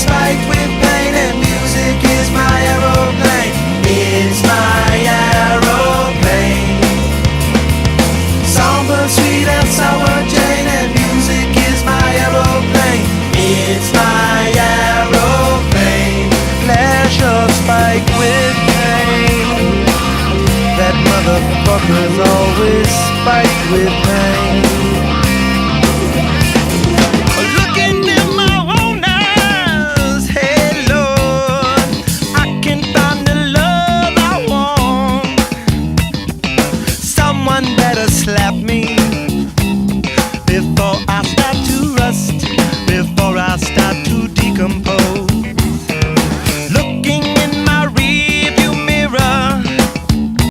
spiked with pain, and music is my aeroplane. It's my aeroplane. Songbird sweet and sour Jane, and music is my aeroplane. It's my aeroplane. Pleasure spiked with pain. That motherfucker's always spiked with pain. Looking in my own eyes, hey Lord, I can find the love I want. Someone better slap